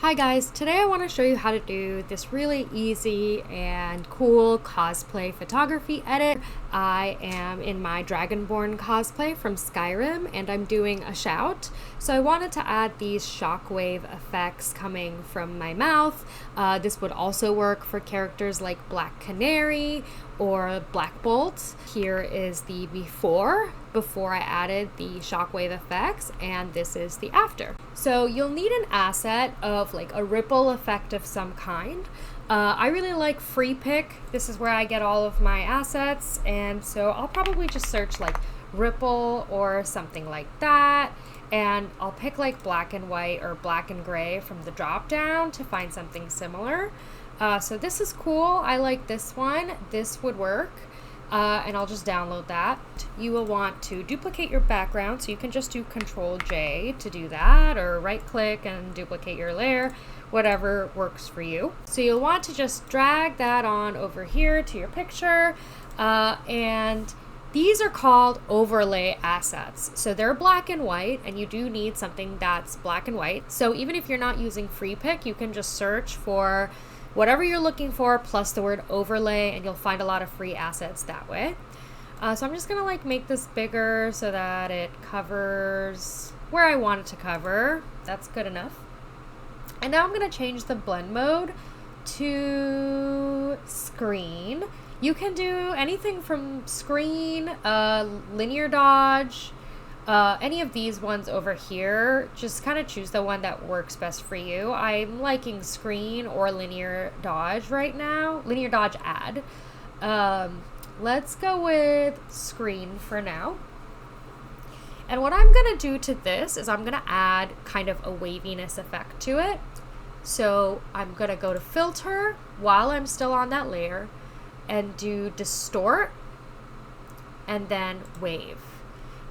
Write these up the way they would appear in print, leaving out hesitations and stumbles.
Hi guys, today I want to show you how to do this really easy and cool cosplay photography edit. I am in my Dragonborn cosplay from Skyrim and I'm doing a shout. So I wanted to add these shockwave effects coming from my mouth. This would also work for characters like Black Canary or Black Bolt. Here is the before I added the shockwave effects, and this is the after. So you'll need an asset of like a ripple effect of some kind. I really like free pick. This is where I get all of my assets, and so I'll probably just search like ripple or something like that, and I'll pick like black and white or black and gray from the drop down to find something similar. So this is cool. I like this one. This would work. And I'll just download that. You will want to duplicate your background, so you can just do Control J to do that, or right click and duplicate your layer, whatever works for you. So you'll want to just drag that on over here to your picture, and these are called overlay assets. So they're black and white, and you do need something that's black and white. So even if you're not using free pick, you can just search for whatever you're looking for plus the word overlay, and you'll find a lot of free assets that way. So I'm just gonna like make this bigger so that it covers where I want it to cover. That's good enough. And now I'm gonna change the blend mode to screen. You can do anything from screen, linear dodge, any of these ones over here. Just kind of choose the one that works best for you. I'm liking screen or linear dodge right now. Linear dodge add. Let's go with screen for now. And what I'm going to do to this is I'm going to add kind of a waviness effect to it. So I'm going to go to filter while I'm still on that layer and do distort and then wave.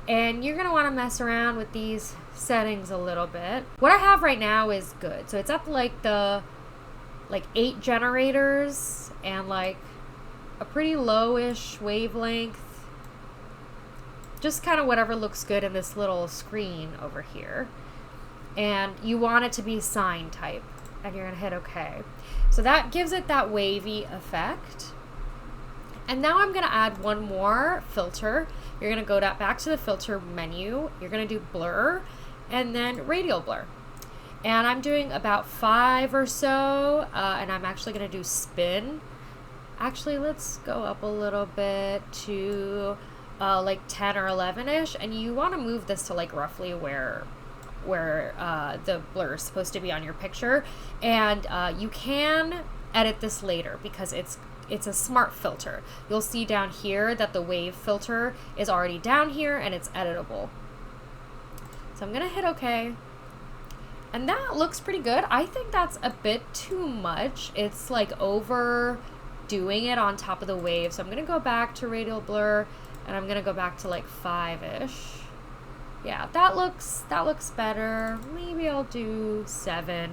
And you're going to want to mess around with these settings a little bit. What I have right now is good. So it's up like the 8 generators and like a pretty lowish wavelength. Just kind of whatever looks good in this little screen over here. And you want it to be sine type, and you're going to hit OK. So that gives it that wavy effect. And now I'm going to add one more filter. You're going to go back to the filter menu. You're going to do blur and then radial blur. And I'm doing about 5 or so. And I'm actually going to do spin. Actually, let's go up a little bit to like 10 or 11-ish. And you want to move this to like roughly where the blur is supposed to be on your picture. And you can edit this later because it's a smart filter. You'll see down here that the wave filter is already down here and it's editable. So I'm gonna hit OK. And that looks pretty good. I think that's a bit too much. It's like overdoing it on top of the wave. So I'm gonna go back to radial blur and I'm gonna go back to like 5-ish. Yeah, that looks better. Maybe I'll do 7.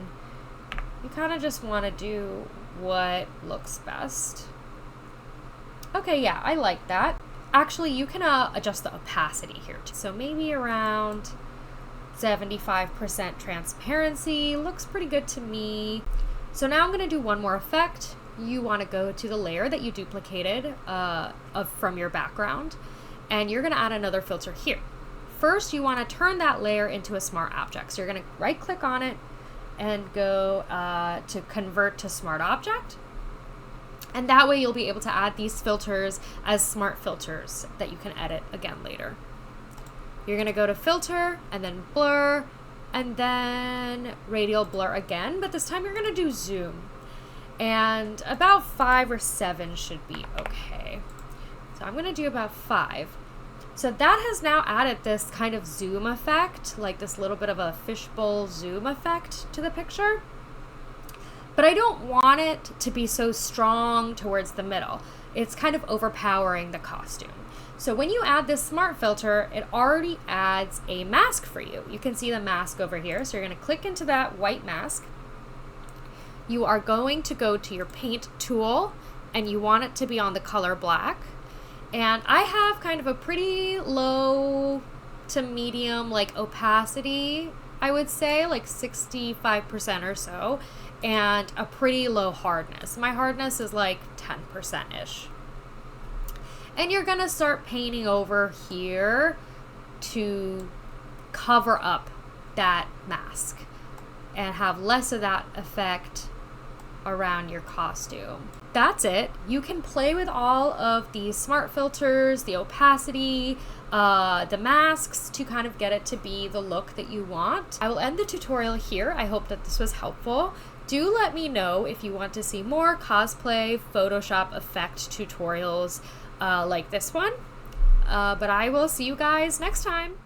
You kind of just want to do what looks best. Okay, yeah, I like that. Actually, you can adjust the opacity here too. So maybe around 75% transparency. Looks pretty good to me. So now I'm going to do one more effect. You want to go to the layer that you duplicated from your background, and you're going to add another filter here. First, you want to turn that layer into a smart object. So you're going to right click on it and go to convert to smart object. And that way you'll be able to add these filters as smart filters that you can edit again later. You're going to go to filter and then blur and then radial blur again, but this time you're going to do zoom. And about 5 or 7 should be okay. So I'm going to do about 5. So that has now added this kind of zoom effect, like this little bit of a fishbowl zoom effect to the picture. But I don't want it to be so strong towards the middle. It's kind of overpowering the costume. So when you add this smart filter, it already adds a mask for you. You can see the mask over here. So you're going to click into that white mask. You are going to go to your paint tool, and you want it to be on the color black. And I have kind of a pretty low to medium like opacity I would say, like 65% or so, and a pretty low hardness. My hardness is like 10%-ish. And you're gonna start painting over here to cover up that mask and have less of that effect around your costume. That's it. You can play with all of these smart filters, the opacity, the masks to kind of get it to be the look that you want. I will end the tutorial here. I hope that this was helpful. Do let me know if you want to see more cosplay Photoshop effect tutorials like this one. But I will see you guys next time.